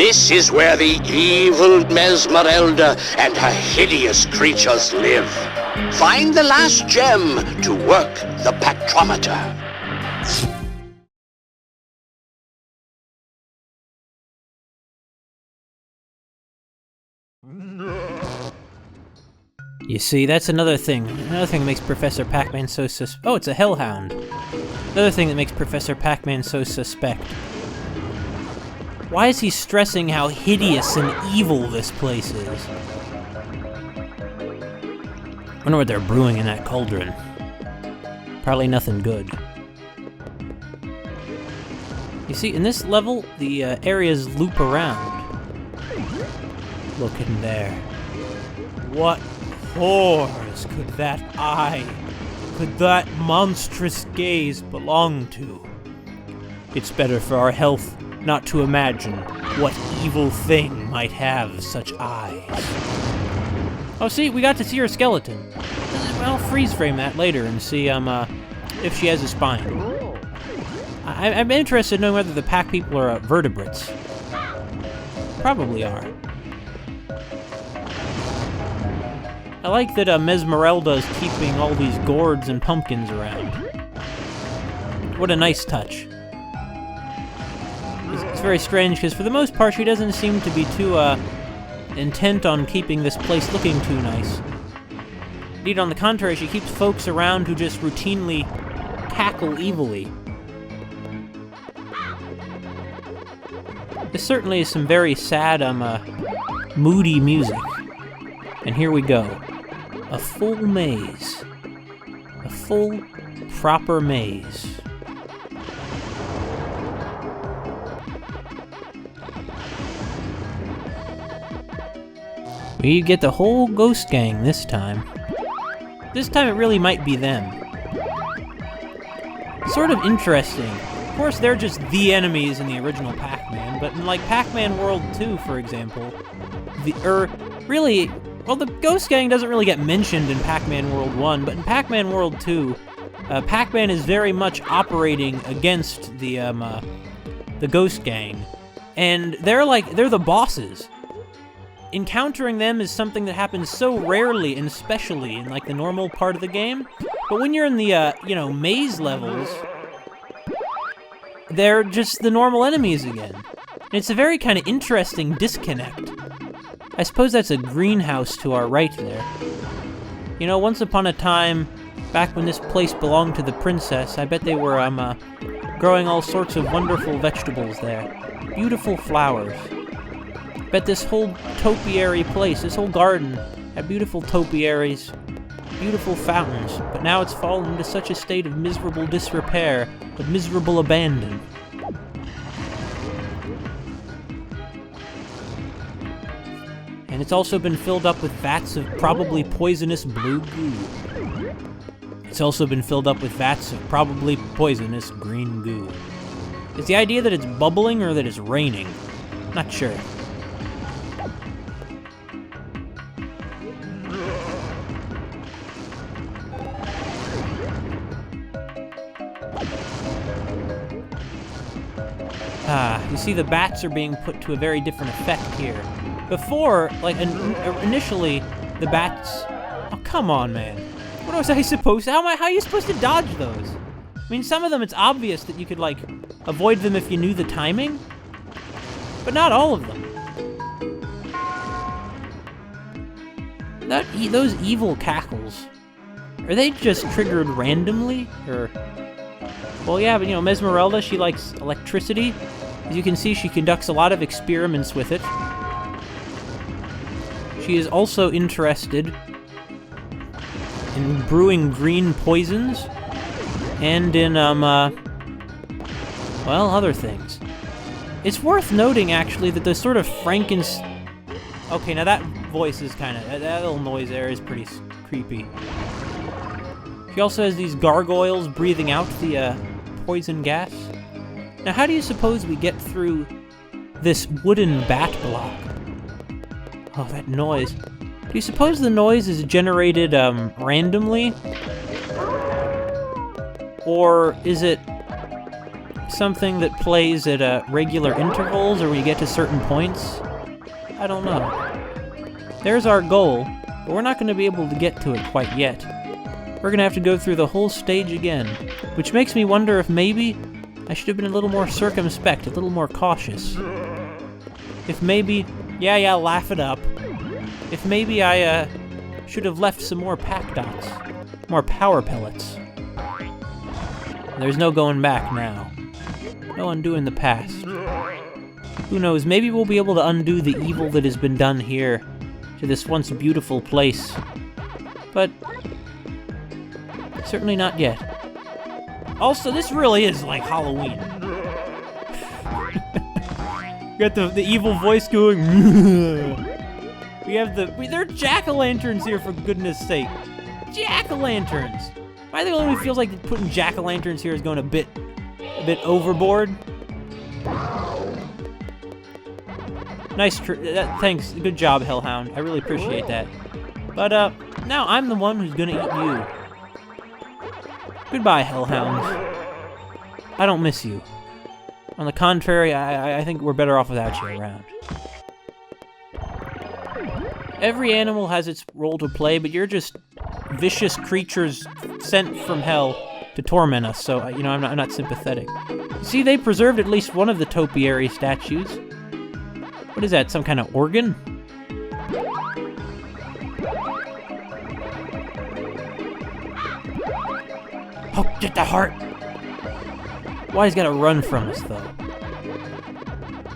This is where the evil Mesmerelda and her hideous creatures live. Find the last gem to work the Pactrometer. You see, that's another thing. Another thing that makes Professor Pac-Man so Oh, it's a hellhound. Another thing that makes Professor Pac-Man so suspect. Why is he stressing how hideous and evil this place is? Wonder what they're brewing in that cauldron. Probably nothing good. You see, in this level, the areas loop around. Look in there. What horrors could that eye, could that monstrous gaze belong to? It's better for our health not to imagine what evil thing might have such eyes. Oh, see, we got to see her skeleton. I'll freeze frame that later and see if she has a spine. I'm interested in knowing whether the Pac people are vertebrates. Probably are. I like that Mesmerelda is keeping all these gourds and pumpkins around. What a nice touch. It's very strange, because for the most part she doesn't seem to be too intent on keeping this place looking too nice. Indeed, on the contrary, she keeps folks around who just routinely cackle evilly. This certainly is some very sad, moody music. And here we go. A full maze. A full, proper maze. We get the whole ghost gang this time. This time it really might be them. Sort of interesting. Of course, they're just the enemies in the original Pac-Man, but in, like, Pac-Man World 2, for example, well, the Ghost Gang doesn't really get mentioned in Pac-Man World 1, but in Pac-Man World 2, Pac-Man is very much operating against the Ghost Gang, and they're the bosses. Encountering them is something that happens so rarely and especially in, like, the normal part of the game, but when you're in the, maze levels, they're just the normal enemies again. And it's a very kind of interesting disconnect. I suppose that's a greenhouse to our right there. You know, once upon a time, back when this place belonged to the princess, I bet they were, growing all sorts of wonderful vegetables there. Beautiful flowers. Bet this whole topiary place, this whole garden, had beautiful topiaries, beautiful fountains, but now it's fallen into such a state of miserable disrepair, of miserable abandon. And it's also been filled up with vats of probably poisonous blue goo. It's also been filled up with vats of probably poisonous green goo. Is the idea that it's bubbling or that it's raining? Not sure. You see, the bats are being put to a very different effect here. Before, initially, the bats... Oh, come on, man. What was I supposed to... How are you supposed to dodge those? I mean, some of them, it's obvious that you could, avoid them if you knew the timing. But not all of them. Those evil cackles, are they just triggered randomly? Or... Well, yeah, but, Mesmerelda, she likes electricity. As you can see, she conducts a lot of experiments with it. She is also interested in brewing green poisons, and in, other things. It's worth noting, actually, that the sort of Okay, now that voice is that little noise there is pretty creepy. She also has these gargoyles breathing out the, poison gas. Now, how do you suppose we get through this wooden bat block? Oh, that noise. Do you suppose the noise is generated, randomly? Or is it something that plays at regular intervals or when you get to certain points? I don't know. There's our goal, but we're not going to be able to get to it quite yet. We're going to have to go through the whole stage again, which makes me wonder if maybe I should have been a little more circumspect, a little more cautious. If maybe... Yeah, laugh it up. If maybe I, should have left some more pack dots. More power pellets. There's no going back now. No undoing the past. Who knows, maybe we'll be able to undo the evil that has been done here to this once beautiful place. But certainly not yet. Also, this really is like Halloween. You got the evil voice going. We have there are jack-o'-lanterns here, for goodness sake. Jack-o'-lanterns. Am I the only one who feels like putting jack-o'-lanterns here is going a bit overboard? Nice, thanks. Good job, Hellhound. I really appreciate that. But now I'm the one who's gonna eat you. Goodbye, Hellhound. I don't miss you. On the contrary, I think we're better off without you around. Every animal has its role to play, but you're just vicious creatures sent from hell to torment us, so, you know, I'm not sympathetic. See, they preserved at least one of the topiary statues. What is that, some kind of organ? Oh, get the heart! Why he's gotta run from us, though?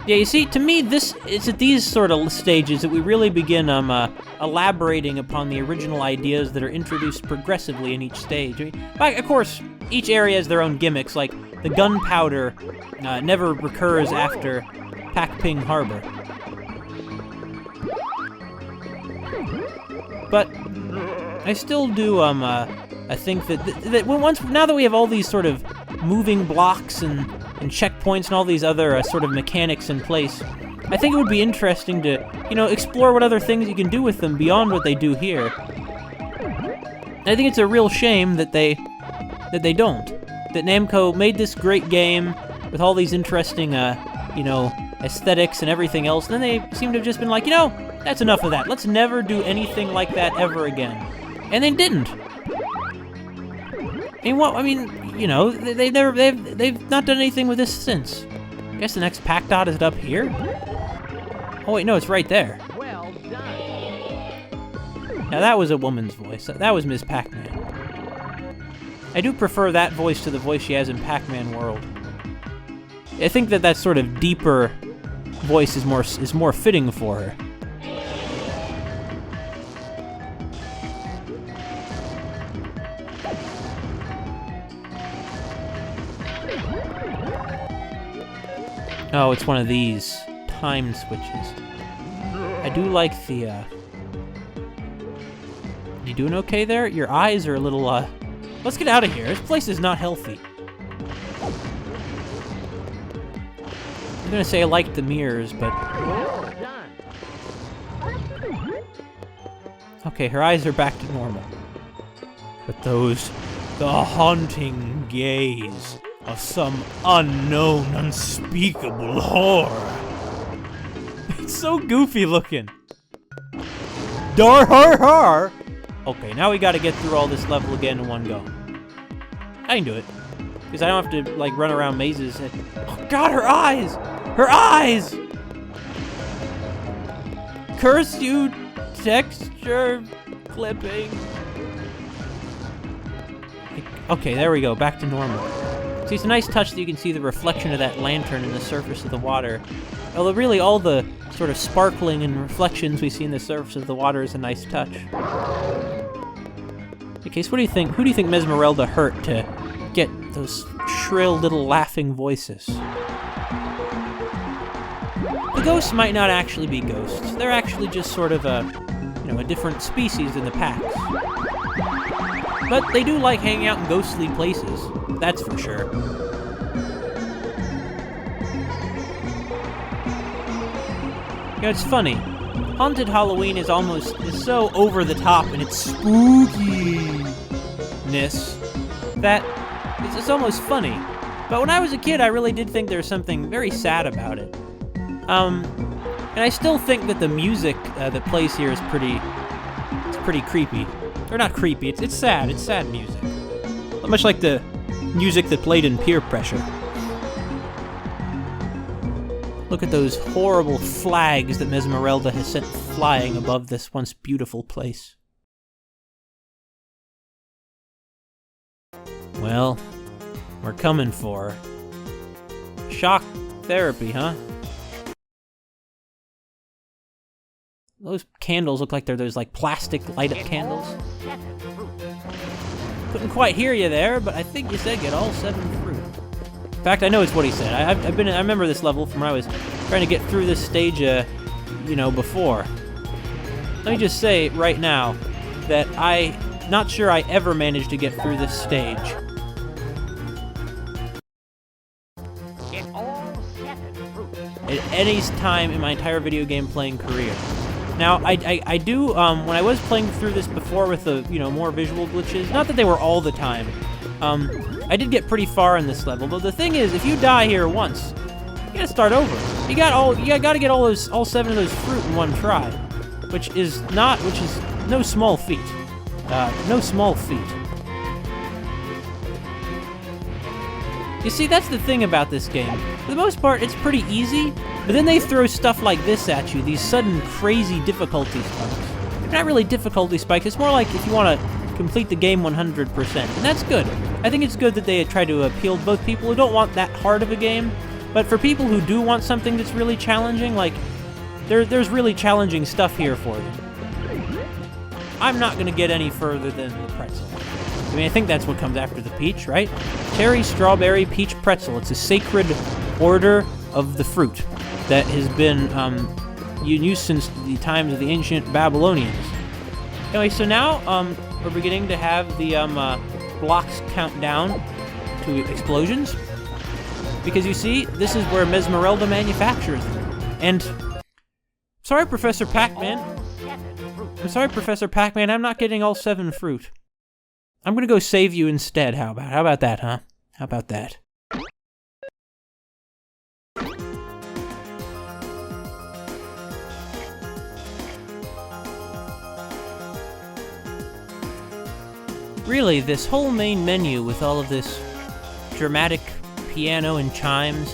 Yeah, you see, to me, it's at these sort of stages that we really begin elaborating upon the original ideas that are introduced progressively in each stage. I mean, of course, each area has their own gimmicks, like the gunpowder never recurs after Pac-Ping Harbor. But I still do, I think that now that we have all these sort of moving blocks and checkpoints and all these other sort of mechanics in place, I think it would be interesting to, you know, explore what other things you can do with them beyond what they do here. I think it's a real shame that they don't. That Namco made this great game with all these interesting, you know, aesthetics and everything else, and then they seem to have just been like, you know, that's enough of that. Let's never do anything like that ever again. And they didn't. I mean, you know, they've not done anything with this since. I guess the next pack dot is up here? Oh wait, no, it's right there. Well done. Now that was a woman's voice. That was Ms. Pac-Man. I do prefer that voice to the voice she has in Pac-Man World. I think that sort of deeper voice is more fitting for her. Oh, it's one of these time switches. I do like the, You doing okay there? Your eyes are a little, Let's get out of here. This place is not healthy. I'm gonna say I liked the mirrors, but... Okay, her eyes are back to normal. But the haunting gaze of some unknown, unspeakable horror. It's so goofy looking. Dar har har! Okay, now we gotta get through all this level again in one go. I can do it. Because I don't have to, like, run around mazes and... Oh god, her eyes! Her eyes! Curse you, texture clipping. Okay, there we go, back to normal. See, it's a nice touch that you can see the reflection of that lantern in the surface of the water. Although really all the sort of sparkling and reflections we see in the surface of the water is a nice touch. Okay, so what do you think? Who do you think Mesmerelda hurt to get those shrill little laughing voices? The ghosts might not actually be ghosts. They're actually just sort of a different species than the packs. But they do like hanging out in ghostly places. That's for sure. You know, it's funny. Haunted Halloween is so over the top in its spookiness that it's almost funny. But when I was a kid, I really did think there was something very sad about it. And I still think that the music that plays here is pretty creepy. Or not creepy, it's sad. It's sad music. Much like the music that played in Peer Pressure. Look at those horrible flags that Mesmerelda has sent flying above this once beautiful place. Well, we're coming for her. Shock therapy, huh? Those candles look like they're those like plastic light-up candles. Couldn't quite hear you there, but I think you said get all 7 fruit. In fact, I know it's what he said. I remember this level from when I was trying to get through this stage, before. Let me just say right now that I'm not sure I ever managed to get through this stage. At any time in my entire video game playing career. Now, I do, when I was playing through this before with the, more visual glitches, not that they were all the time, I did get pretty far in this level, but the thing is, if you die here once, you gotta start over. You gotta get all 7 of those fruit in one try, which is no small feat. No small feat. You see, that's the thing about this game. For the most part, it's pretty easy, but then they throw stuff like this at you, these sudden crazy difficulty spikes. They're not really difficulty spikes, it's more like if you want to complete the game 100%, and that's good. I think it's good that they try to appeal to both people who don't want that hard of a game, but for people who do want something that's really challenging, like, there's really challenging stuff here for them. I'm not going to get any further than the pretzel. I mean, I think that's what comes after the peach, right? Cherry, strawberry, peach, pretzel. It's a sacred order of the fruit that has been in use since the times of the ancient Babylonians. Anyway, so now we're beginning to have the blocks count down to explosions. Because you see, this is where Mesmerelda manufactures them. And sorry, Professor Pac-Man. I'm sorry, Professor Pac-Man, I'm not getting all 7 fruit. I'm gonna go save you instead, how about that, huh? How about that? Really, this whole main menu with all of this dramatic piano and chimes,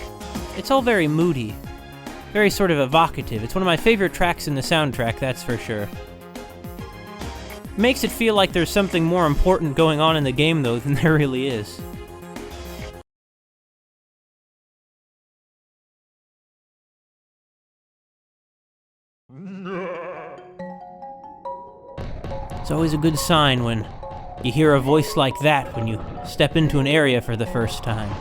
it's all very moody. Very sort of evocative. It's one of my favorite tracks in the soundtrack, that's for sure. Makes it feel like there's something more important going on in the game, though, than there really is. It's always a good sign when you hear a voice like that when you step into an area for the first time.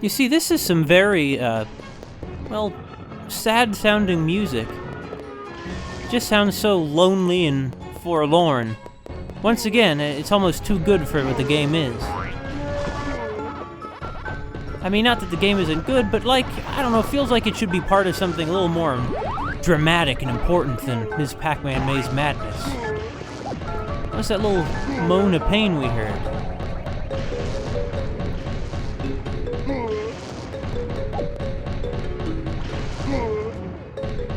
You see, this is some very, sad-sounding music. It just sounds so lonely and forlorn. Once again, it's almost too good for what the game is. I mean, not that the game isn't good, but like, I don't know, it feels like it should be part of something a little more dramatic and important than Ms. Pac-Man Maze Madness. What's that little moan of pain we heard?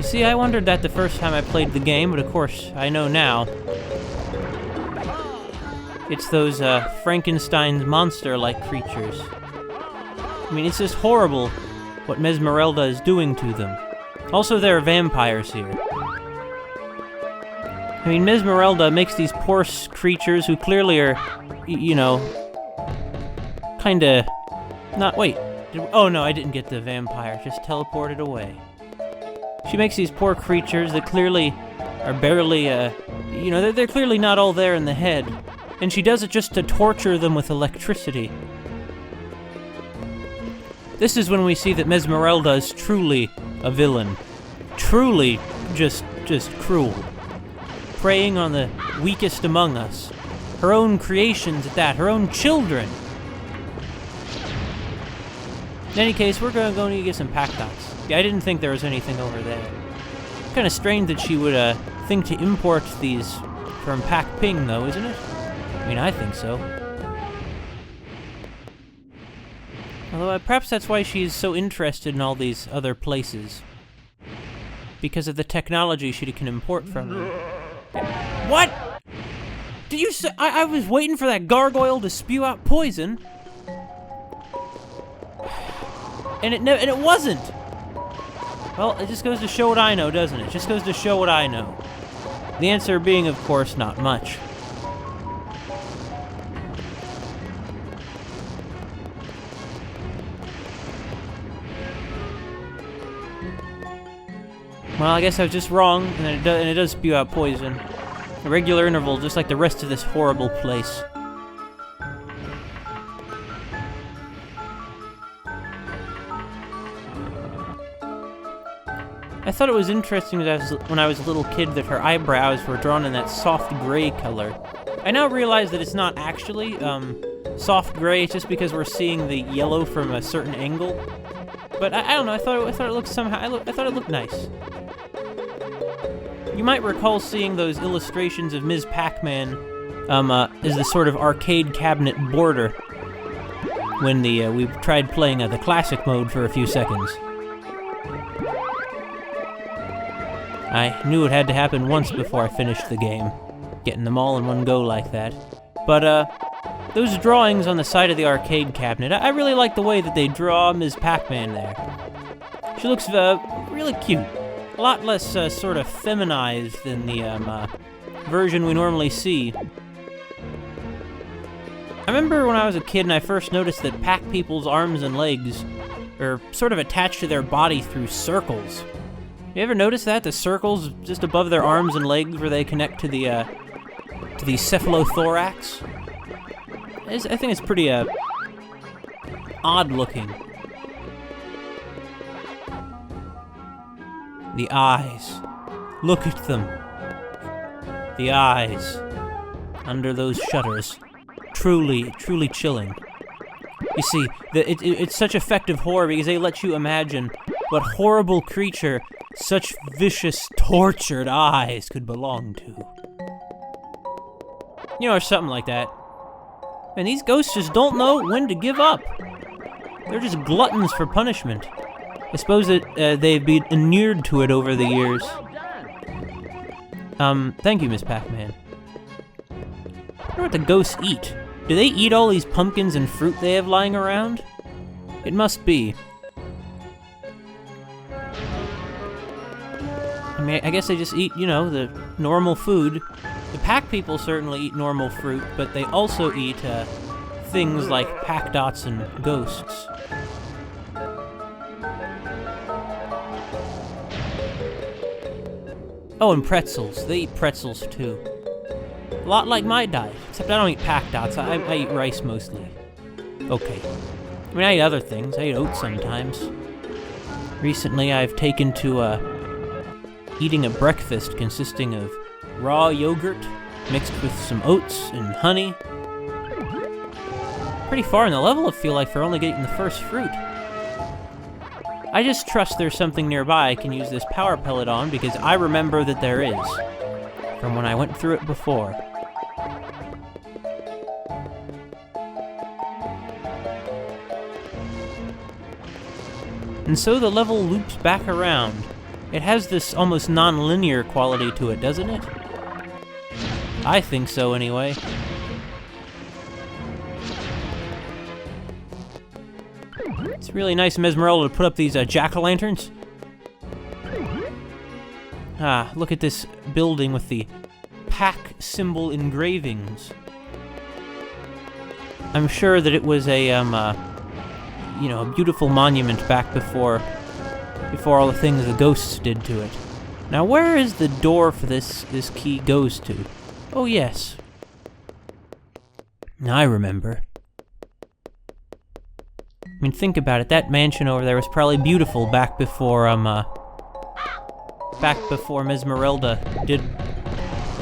See, I wondered that the first time I played the game, but of course, I know now. It's those, Frankenstein's monster-like creatures. I mean, it's just horrible what Mesmerelda is doing to them. Also, there are vampires here. I mean, Mesmerelda makes these poor creatures who clearly are, kinda... Wait. Oh no, I didn't get the vampire, just teleported away. She makes these poor creatures that clearly are barely, they're clearly not all there in the head. And she does it just to torture them with electricity. This is when we see that Mesmerelda is truly a villain. Truly just cruel. Preying on the weakest among us. Her own creations at that, her own children. In any case, we're going to get some Pac-Dots. Yeah, I didn't think there was anything over there. Kind of strange that she would think to import these from Pac-Ping, though, isn't it? I mean, I think so. Although, perhaps that's why she's so interested in all these other places. Because of the technology she can import from them. What? Did you say... I was waiting for that gargoyle to spew out poison. And it wasn't! Well, it just goes to show what I know, doesn't it? It just goes to show what I know. The answer being, of course, not much. Well, I guess I was just wrong, and it does spew out poison. A regular interval, just like the rest of this horrible place. I thought it was interesting that when I was a little kid that her eyebrows were drawn in that soft gray color. I now realize that it's not actually soft gray, it's just because we're seeing the yellow from a certain angle. But I don't know, I thought it looked somehow, I thought it looked nice. You might recall seeing those illustrations of Ms. Pac-Man as the sort of arcade cabinet border when we tried playing the classic mode for a few seconds. I knew it had to happen once before I finished the game, getting them all in one go like that. But those drawings on the side of the arcade cabinet, I really like the way that they draw Ms. Pac-Man there. She looks really cute. A lot less sort of feminized than the version we normally see. I remember when I was a kid and I first noticed that Pac people's arms and legs are sort of attached to their body through circles. You ever notice that? The circles just above their arms and legs where they connect to the cephalothorax? I think it's pretty odd looking. The eyes. Look at them. The eyes. Under those shutters. Truly, truly chilling. You see, it's such effective horror because they let you imagine what horrible creature such vicious, tortured eyes could belong to. You know, or something like that. And these ghosts just don't know when to give up. They're just gluttons for punishment. I suppose that they've been inured to it over the years. Thank you, Miss Pac-Man. I wonder what the ghosts eat. Do they eat all these pumpkins and fruit they have lying around? It must be. I mean, I guess they just eat, you know, the normal food. The Pac people certainly eat normal fruit, but they also eat things like Pac dots and ghosts. Oh, and pretzels. They eat pretzels too. A lot like my diet, except I don't eat Pac dots. I eat rice mostly. Okay. I mean, I eat other things. I eat oats sometimes. Recently, I've taken to eating a breakfast consisting of raw yogurt mixed with some oats and honey. Pretty far in the level, I feel like, for only getting the first fruit. I just trust there's something nearby I can use this power pellet on because I remember that there is, from when I went through it before. And so the level loops back around. It has this almost non-linear quality to it, doesn't it? I think so, anyway. It's really nice of Mesmerelda to put up these jack-o'-lanterns. Ah, look at this building with the Pac symbol engravings. I'm sure that it was a, you know, a beautiful monument back before all the things the ghosts did to it. Now, where is the door for this key goes to? Oh, yes. Now I remember. I mean, think about it. That mansion over there was probably beautiful back before Mesmerelda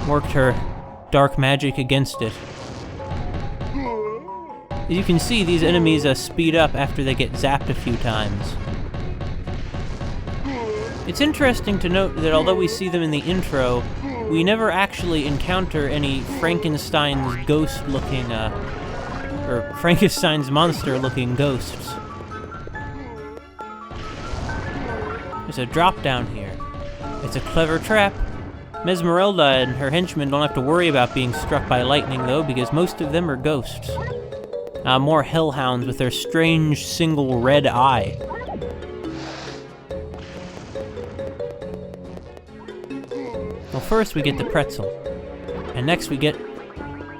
worked her dark magic against it. As you can see, these enemies speed up after they get zapped a few times. It's interesting to note that although we see them in the intro, we never actually encounter any Frankenstein's ghost-looking, or Frankenstein's monster-looking ghosts. There's a drop down here. It's a clever trap. Mesmerelda and her henchmen don't have to worry about being struck by lightning, though, because most of them are ghosts. More hellhounds with their strange single red eye. Well, first we get the pretzel, and next we get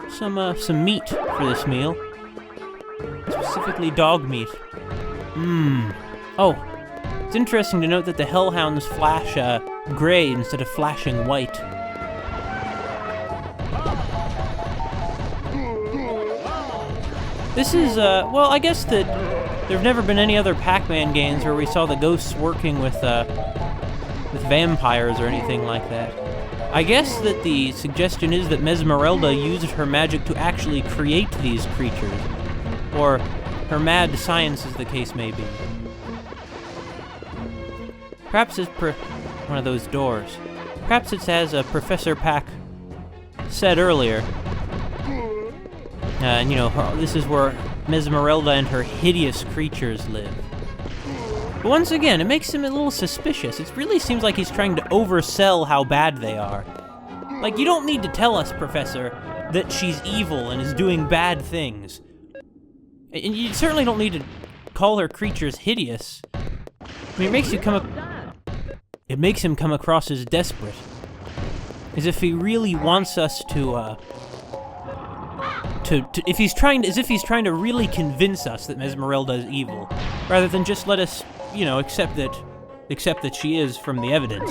some meat for this meal. Specifically dog meat. Oh, it's interesting to note that the hellhounds flash gray instead of flashing white. This is, well, I guess that there have never been any other Pac-Man games where we saw the ghosts working with vampires or anything like that. I guess that the suggestion is that Mesmerelda used her magic to actually create these creatures. Or her mad science, as the case may be. Perhaps it's one of those doors. Perhaps it's as Professor Pac said earlier. And, you know, this is where Mesmerelda and her hideous creatures live. But once again, it makes him a little suspicious. It really seems like he's trying to oversell how bad they are. Like, you don't need to tell us, Professor, that she's evil and is doing bad things. And you certainly don't need to call her creatures hideous. I mean, it makes him come across as desperate. As if he really wants us as if he's trying to really convince us that Mesmerelda is evil, rather than just let us, you know, accept that she is from the evidence.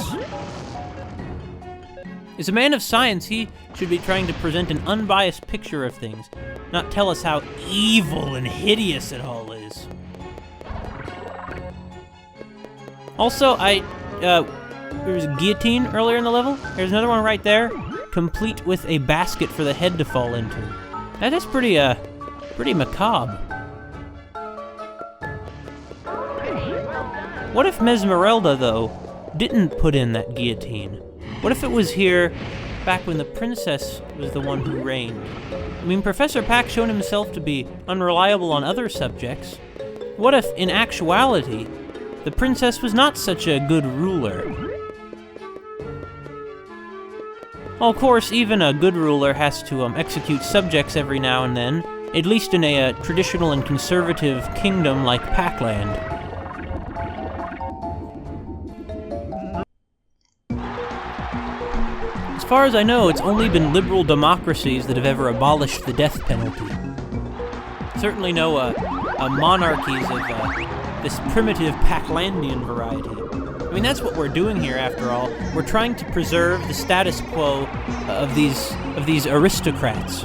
As a man of science, he should be trying to present an unbiased picture of things, not tell us how evil and hideous it all is. Also, there was a guillotine earlier in the level. There's another one right there, complete with a basket for the head to fall into. That is pretty macabre. What if Mesmerelda, though, didn't put in that guillotine? What if it was here back when the princess was the one who reigned? I mean, Professor Pac shown himself to be unreliable on other subjects. What if, in actuality, the princess was not such a good ruler? Well, of course, even a good ruler has to execute subjects every now and then, at least in a traditional and conservative kingdom like Pac-Land. As far as I know, it's only been liberal democracies that have ever abolished the death penalty. Certainly no monarchies of this primitive Pac-Landian variety. I mean, that's what we're doing here, after all. We're trying to preserve the status quo of these aristocrats.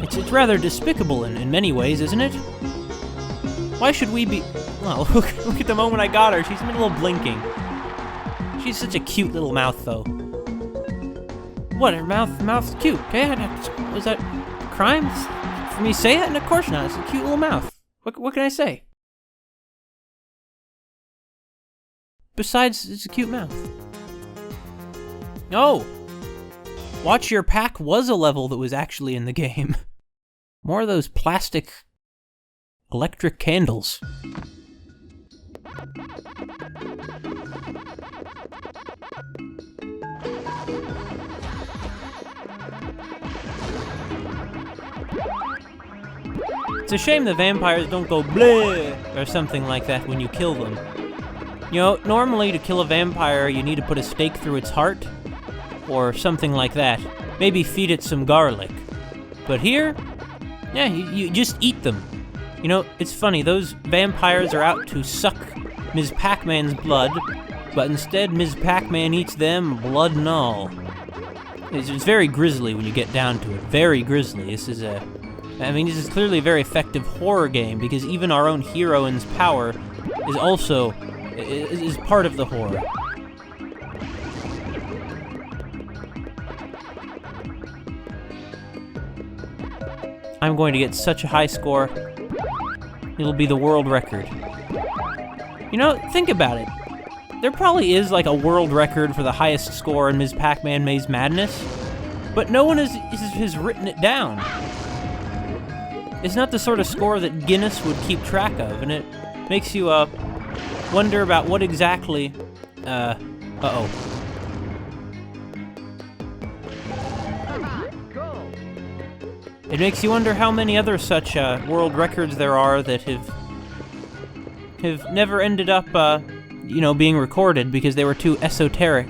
It's rather despicable in many ways, isn't it? Why should we be... Well, look at the moment I got her. She's in the middle of blinking. She's such a cute little mouth, though. What? Her mouth's cute. Okay, was that a crime for me to say that? And of course not. It's a cute little mouth. What can I say? Besides, it's a cute mouth. Oh! Watch Your Pack was a level that was actually in the game. More of those plastic electric candles. It's a shame the vampires don't go bleh or something like that when you kill them. You know, normally to kill a vampire, you need to put a stake through its heart, or something like that. Maybe feed it some garlic. But here, yeah, you just eat them. You know, it's funny, those vampires are out to suck Ms. Pac-Man's blood, but instead Ms. Pac-Man eats them blood and all. It's very grisly when you get down to it. Very grisly. This is clearly a very effective horror game, because even our own heroine's power is also... is part of the horror. I'm going to get such a high score. It'll be the world record. You know, think about it. there probably is like a world record for the highest score in Ms. Pac-Man Maze Madness, but no one has written it down. It's not the sort of score that Guinness would keep track of, and it makes you wonder about what exactly. Uh-oh. It makes you wonder how many other such world records there are that have never ended up, being recorded because they were too esoteric.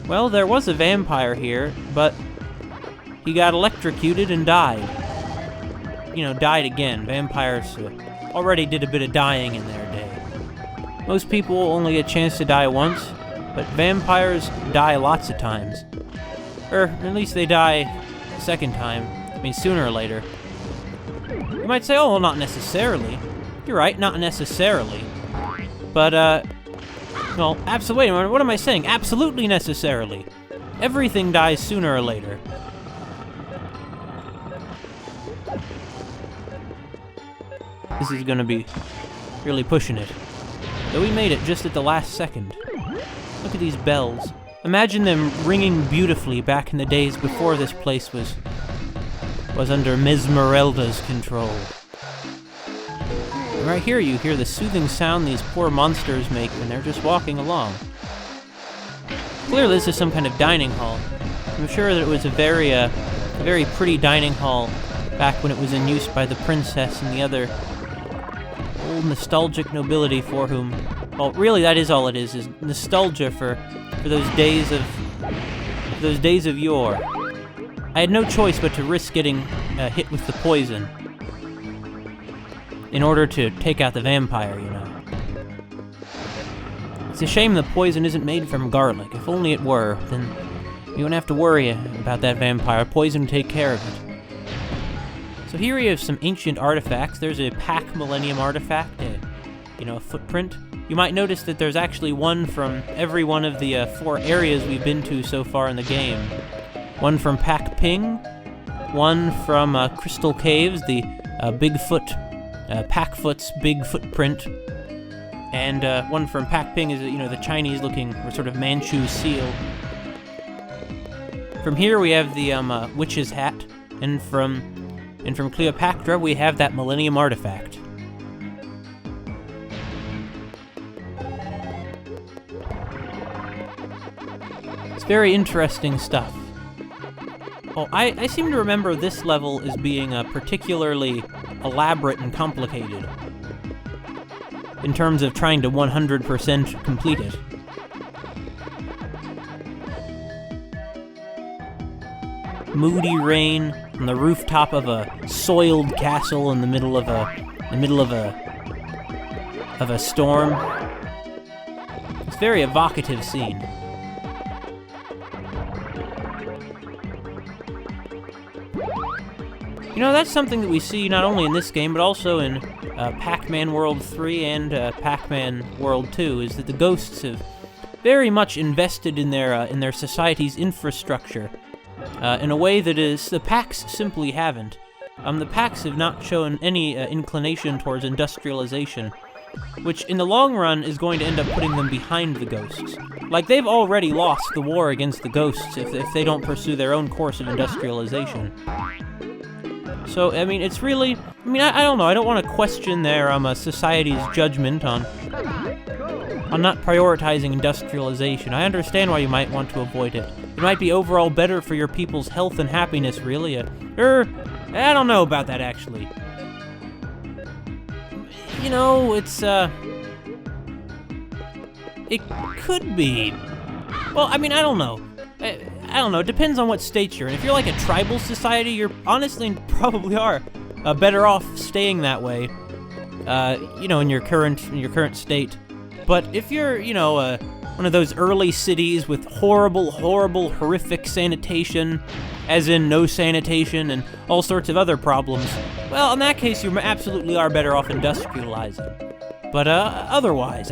Well, there was a vampire here, but he got electrocuted and died. Died again. Vampires already did a bit of dying in their day. Most people only get a chance to die once, but vampires die lots of times. Or at least they die a second time. I mean, sooner or later. You might say, oh, well, not necessarily. You're right, not necessarily. But, well, absolutely, what am I saying? Absolutely necessarily. Everything dies sooner or later. This is gonna be really pushing it. Though we made it just at the last second. Look at these bells. Imagine them ringing beautifully back in the days before this place was under Mesmerelda's control. And right here you hear the soothing sound these poor monsters make when they're just walking along. Clearly this is some kind of dining hall. I'm sure that it was a very pretty dining hall back when it was in use by the princess and the other old nostalgic nobility for whom, well, really that is all it is nostalgia for those days of yore. I had no choice but to risk getting hit with the poison in order to take out the vampire, It's a shame the poison isn't made from garlic. If only it were, then you wouldn't have to worry about that vampire. Poison would take care of it. So here we have some ancient artifacts. There's a Pac-Millennium artifact, a footprint. You might notice that there's actually one from every one of the 4 areas we've been to so far in the game. One from Pac-Ping, one from Crystal Caves, the Pac-Foot's big footprint, and one from Pac-Ping is, the Chinese-looking sort of Manchu seal. From here we have the witch's hat, and from Cleopatra we have that Millennium artifact. It's very interesting stuff. Oh, I seem to remember this level as being particularly elaborate and complicated in terms of trying to 100% complete it. Moody rain on the rooftop of a soiled castle in the middle of a storm. It's a very evocative scene. That's something that we see not only in this game, but also in Pac-Man World 3 and Pac-Man World 2, is that the ghosts have very much invested in their society's infrastructure in a way that the Pacs simply haven't. The Pacs have not shown any inclination towards industrialization, which in the long run is going to end up putting them behind the ghosts. Like, they've already lost the war against the ghosts if they don't pursue their own course of industrialization. So, I mean, it's really... I don't know, I don't want to question their society's judgment on not prioritizing industrialization. I understand why you might want to avoid it. It might be overall better for your people's health and happiness, really. I don't know about that, actually. It's, it could be... Well, I don't know. I don't know, it depends on what state you're in. If you're like a tribal society, you're honestly probably are better off staying that way, in your current state. But if you're, one of those early cities with horrible, horrific sanitation, as in no sanitation and all sorts of other problems, well, in that case, you absolutely are better off industrializing. But, otherwise,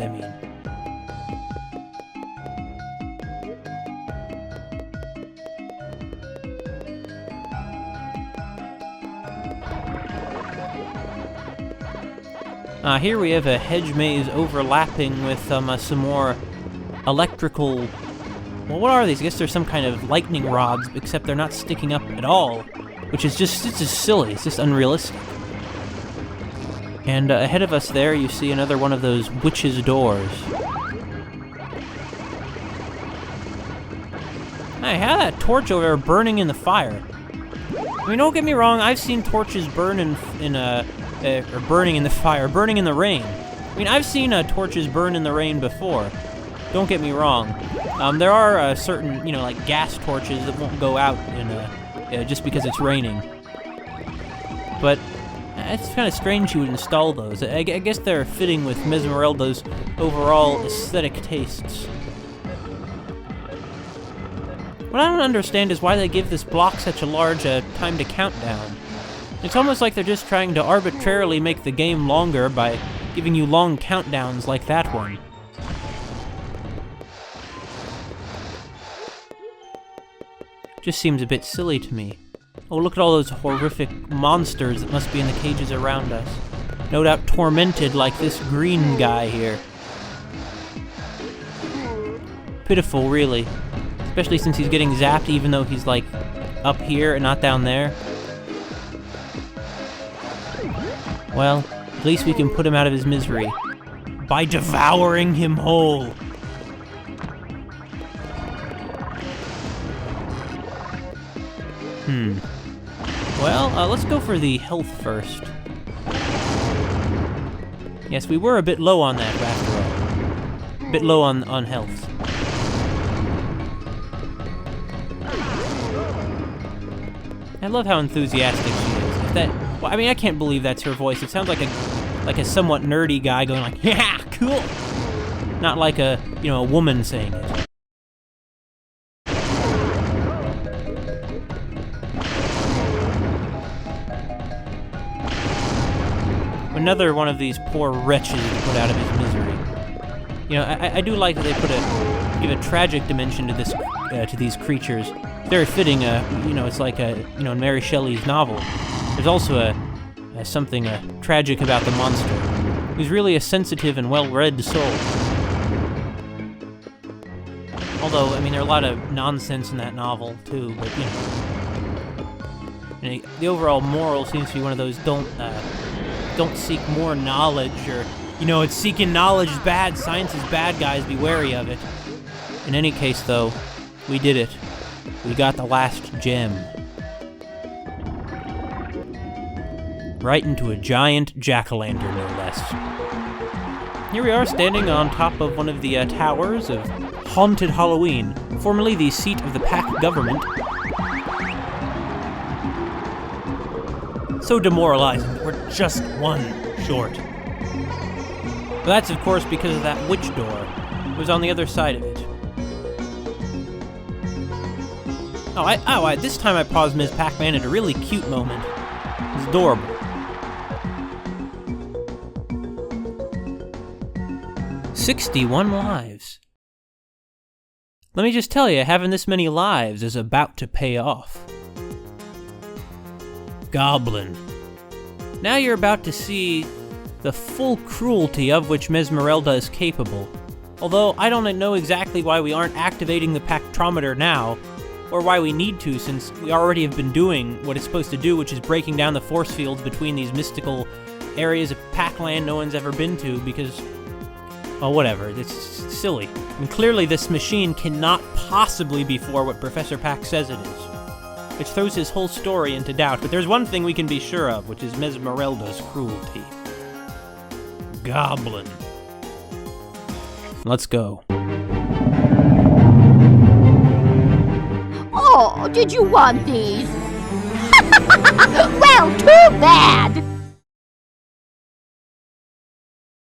Here we have a hedge maze overlapping with some more electrical... Well, what are these? I guess they're some kind of lightning rods, except they're not sticking up at all, which is just, it's just silly. It's just unrealistic. And ahead of us there, you see another one of those witches' doors. Hey, how that torch over there burning in the fire? I mean, don't get me wrong, I've seen torches burn or burning in the fire, burning in the rain. I mean, I've seen torches burn in the rain before. Don't get me wrong. There are certain, you know, like gas torches that won't go out just because it's raining. But it's kind of strange you would install those. I guess they're fitting with Mesmerelda's overall aesthetic tastes. What I don't understand is why they give this block such a large time to countdown. It's almost like they're just trying to arbitrarily make the game longer by giving you long countdowns like that one. Just seems a bit silly to me. Oh, look at all those horrific monsters that must be in the cages around us. No doubt tormented like this green guy here. Pitiful, really. Especially since he's getting zapped even though he's, like, up here and not down there. Well, at least we can put him out of his misery. By devouring him whole! Well, let's go for the health first. Yes, we were a bit low on that after all. A bit low on health. I love how enthusiastic she is. If that, well, I mean, I can't believe that's her voice. It sounds like a somewhat nerdy guy going like, "Yeah, cool," not like a woman saying it. Another one of these poor wretches to put out of his misery. You know, I do like that they give a tragic dimension to this to these creatures. Very fitting. It's like in Mary Shelley's novel. There's also something tragic about the monster. He's really a sensitive and well-read soul. Although, I mean, there are a lot of nonsense in that novel too. But the overall moral seems to be one of those don't seek more knowledge, or, it's seeking knowledge is bad, science is bad, guys, be wary of it. In any case, though, we did it. We got the last gem. Right into a giant jack-o'-lantern, no less. Here we are, standing on top of one of the towers of Haunted Halloween, formerly the seat of the Pac government. So demoralizing that we're just one short. But that's, of course, because of that witch door. It was on the other side of it. This time I paused Ms. Pac-Man at a really cute moment. It's adorable. "61 lives. Let me just tell you, having this many lives is about to pay off. Goblin. Now you're about to see the full cruelty of which Mesmerelda is capable. Although I don't know exactly why we aren't activating the Pactrometer now, or why we need to, since we already have been doing what it's supposed to do, which is breaking down the force fields between these mystical areas of Pac-Land no one's ever been to, because, well, whatever, it's silly. And clearly this machine cannot possibly be for what Professor Pac says it is. Which throws his whole story into doubt, but there's one thing we can be sure of, which is Mesmerelda's cruelty. Goblin. Let's go. Oh, did you want these? Well, too bad!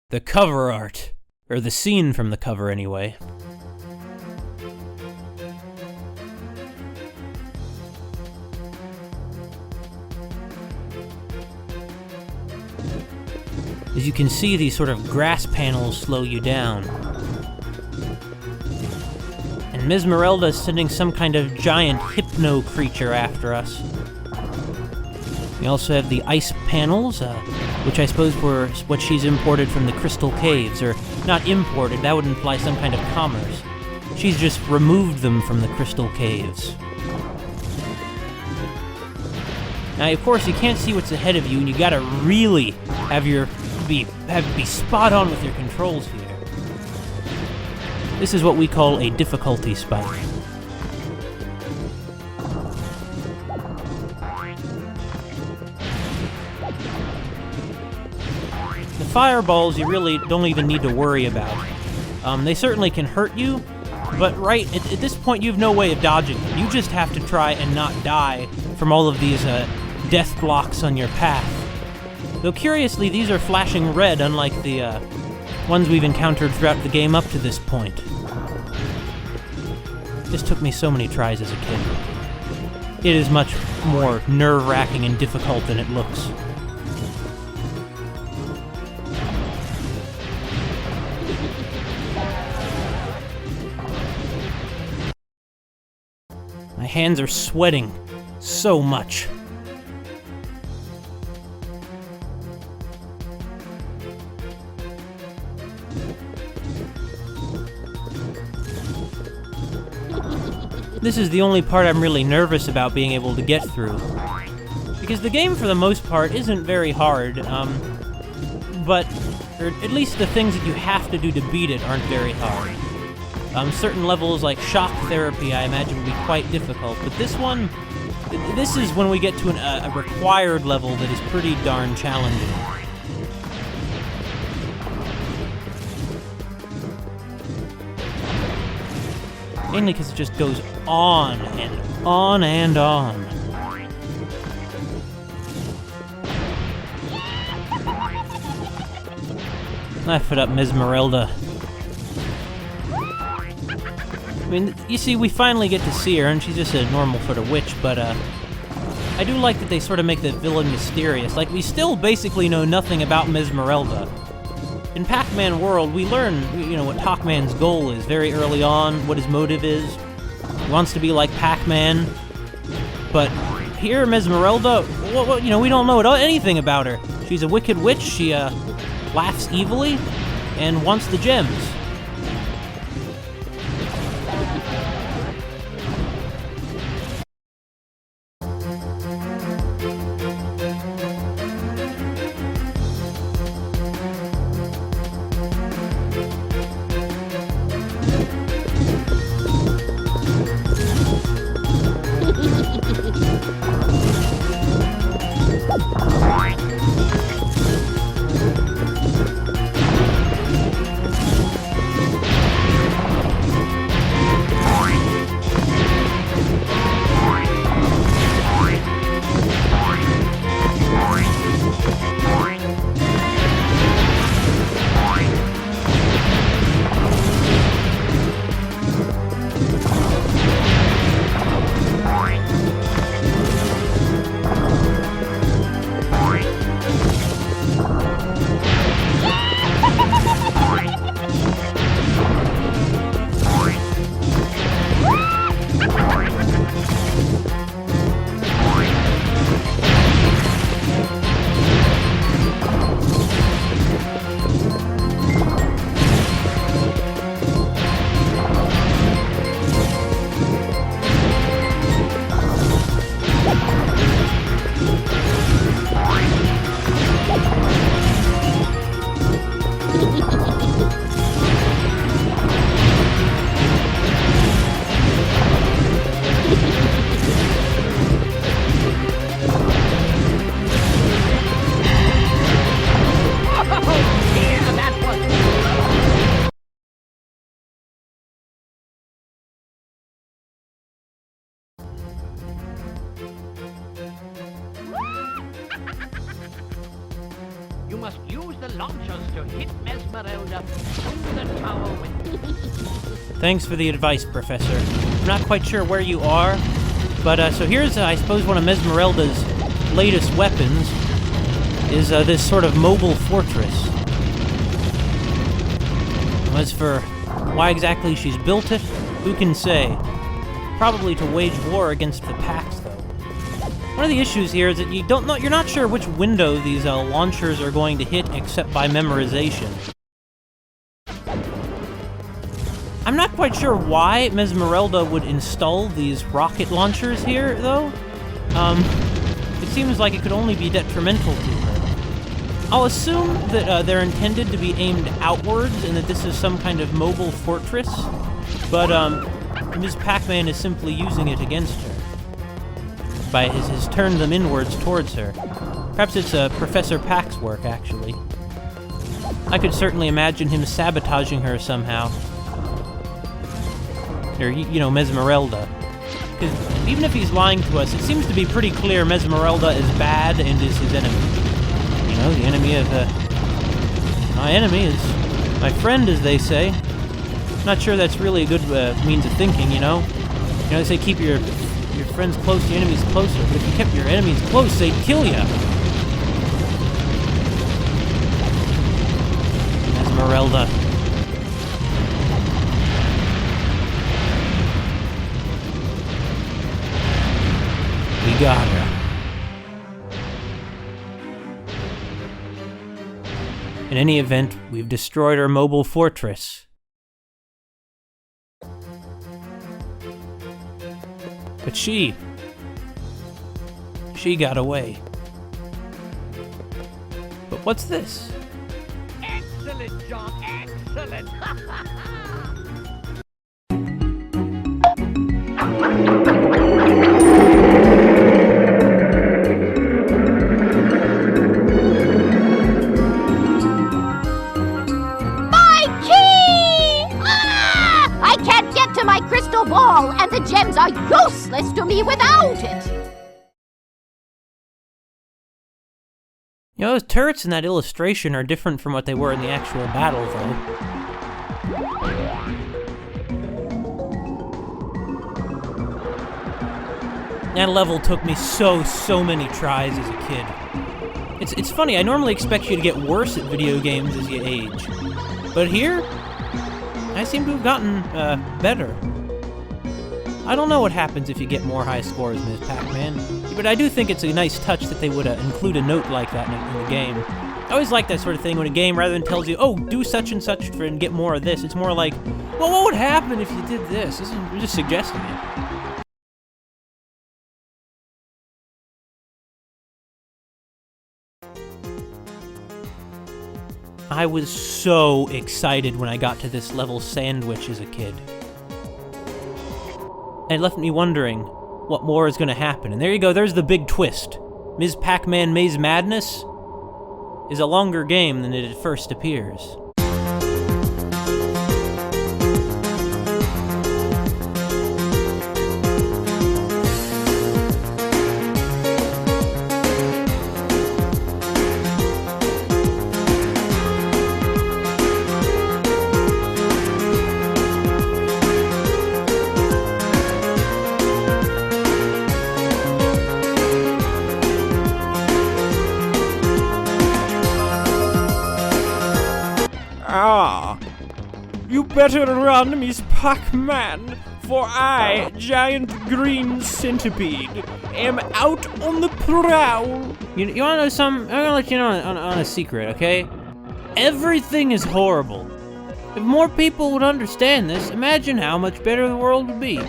The cover art. Or the scene from the cover, anyway. As you can see, these sort of grass panels slow you down. And Mesmerelda is sending some kind of giant hypno creature after us. We also have the ice panels, which I suppose were what she's imported from the crystal caves, or not imported, that would imply some kind of commerce. She's just removed them from the crystal caves. Now, of course, you can't see what's ahead of you, and you gotta really have be spot on with your controls here. This is what we call a difficulty spike. The fireballs you really don't even need to worry about. They certainly can hurt you, but right at this point you have no way of dodging them. You just have to try and not die from all of these death blocks on your path. Though curiously, these are flashing red, unlike the ones we've encountered throughout the game up to this point. This took me so many tries as a kid. It is much more nerve-wracking and difficult than it looks. My hands are sweating so much. This is the only part I'm really nervous about being able to get through. Because the game, for the most part, isn't very hard, but or at least the things that you have to do to beat it aren't very hard. Certain levels like shock therapy I imagine would be quite difficult, but this one, this is when we get to a required level that is pretty darn challenging. Mainly because it just goes on and on and on. Laugh it up, Mesmerelda. I mean, you see, we finally get to see her, and she's just a normal sort of witch, but, I do like that they sort of make the villain mysterious. Like, we still basically know nothing about Mesmerelda. In Pac-Man World, we learn, what Pac-Man's goal is very early on, what his motive is. He wants to be like Pac-Man. But here, Mesmerelda, we don't know anything about her. She's a wicked witch, she, laughs evilly, and wants the gems. You must use the launchers to hit Mesmerelda through the tower window. Thanks for the advice, Professor. I'm not quite sure where you are, but so here's, I suppose, one of Mesmerelda's latest weapons is this sort of mobile fortress. As for why exactly she's built it, who can say? Probably to wage war against the Pax, though. One of the issues here is that you're not sure which window these launchers are going to hit except by memorization. I'm not quite sure why Mesmerelda would install these rocket launchers here, though. It seems like it could only be detrimental to her. I'll assume that they're intended to be aimed outwards and that this is some kind of mobile fortress, but Ms. Pac-Man is simply using it against her. Has turned them inwards towards her. Perhaps it's Professor Pac's work, actually. I could certainly imagine him sabotaging her somehow. Or, Mesmerelda. Because even if he's lying to us, it seems to be pretty clear Mesmerelda is bad and is his enemy. The enemy of my enemy is my friend, as they say. Not sure that's really a good means of thinking, they say keep your friends close, your enemies closer. But if you kept your enemies close, they'd kill you. Mesmerelda. We got her. In any event, we've destroyed her mobile fortress. But she got away. But what's this? Excellent, John, excellent! My crystal ball, and the gems are useless to me without it! Those turrets in that illustration are different from what they were in the actual battle, though. That level took me so many tries as a kid. It's funny, I normally expect you to get worse at video games as you age. But here, I seem to have gotten, better. I don't know what happens if you get more high scores, Ms. Pac-Man, but I do think it's a nice touch that they would include a note like that in the game. I always like that sort of thing when a game, rather than tells you, oh, do such and such and get more of this, it's more like, well, what would happen if you did this? We're just suggesting it. I was so excited when I got to this level sandwich as a kid. And it left me wondering what more is going to happen. And there you go, there's the big twist. Ms. Pac-Man Maze Madness is a longer game than it at first appears. You better run, Miss Pac-Man, for I, Giant Green Centipede, am out on the prowl. You wanna know something? I'm gonna let you know on a secret, okay? Everything is horrible. If more people would understand this, imagine how much better the world would be.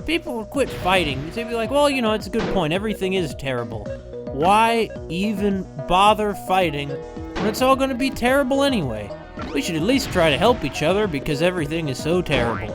People would quit fighting. They'd be like, well, it's a good point. Everything is terrible. Why even bother fighting when it's all gonna be terrible anyway? We should at least try to help each other because everything is so terrible.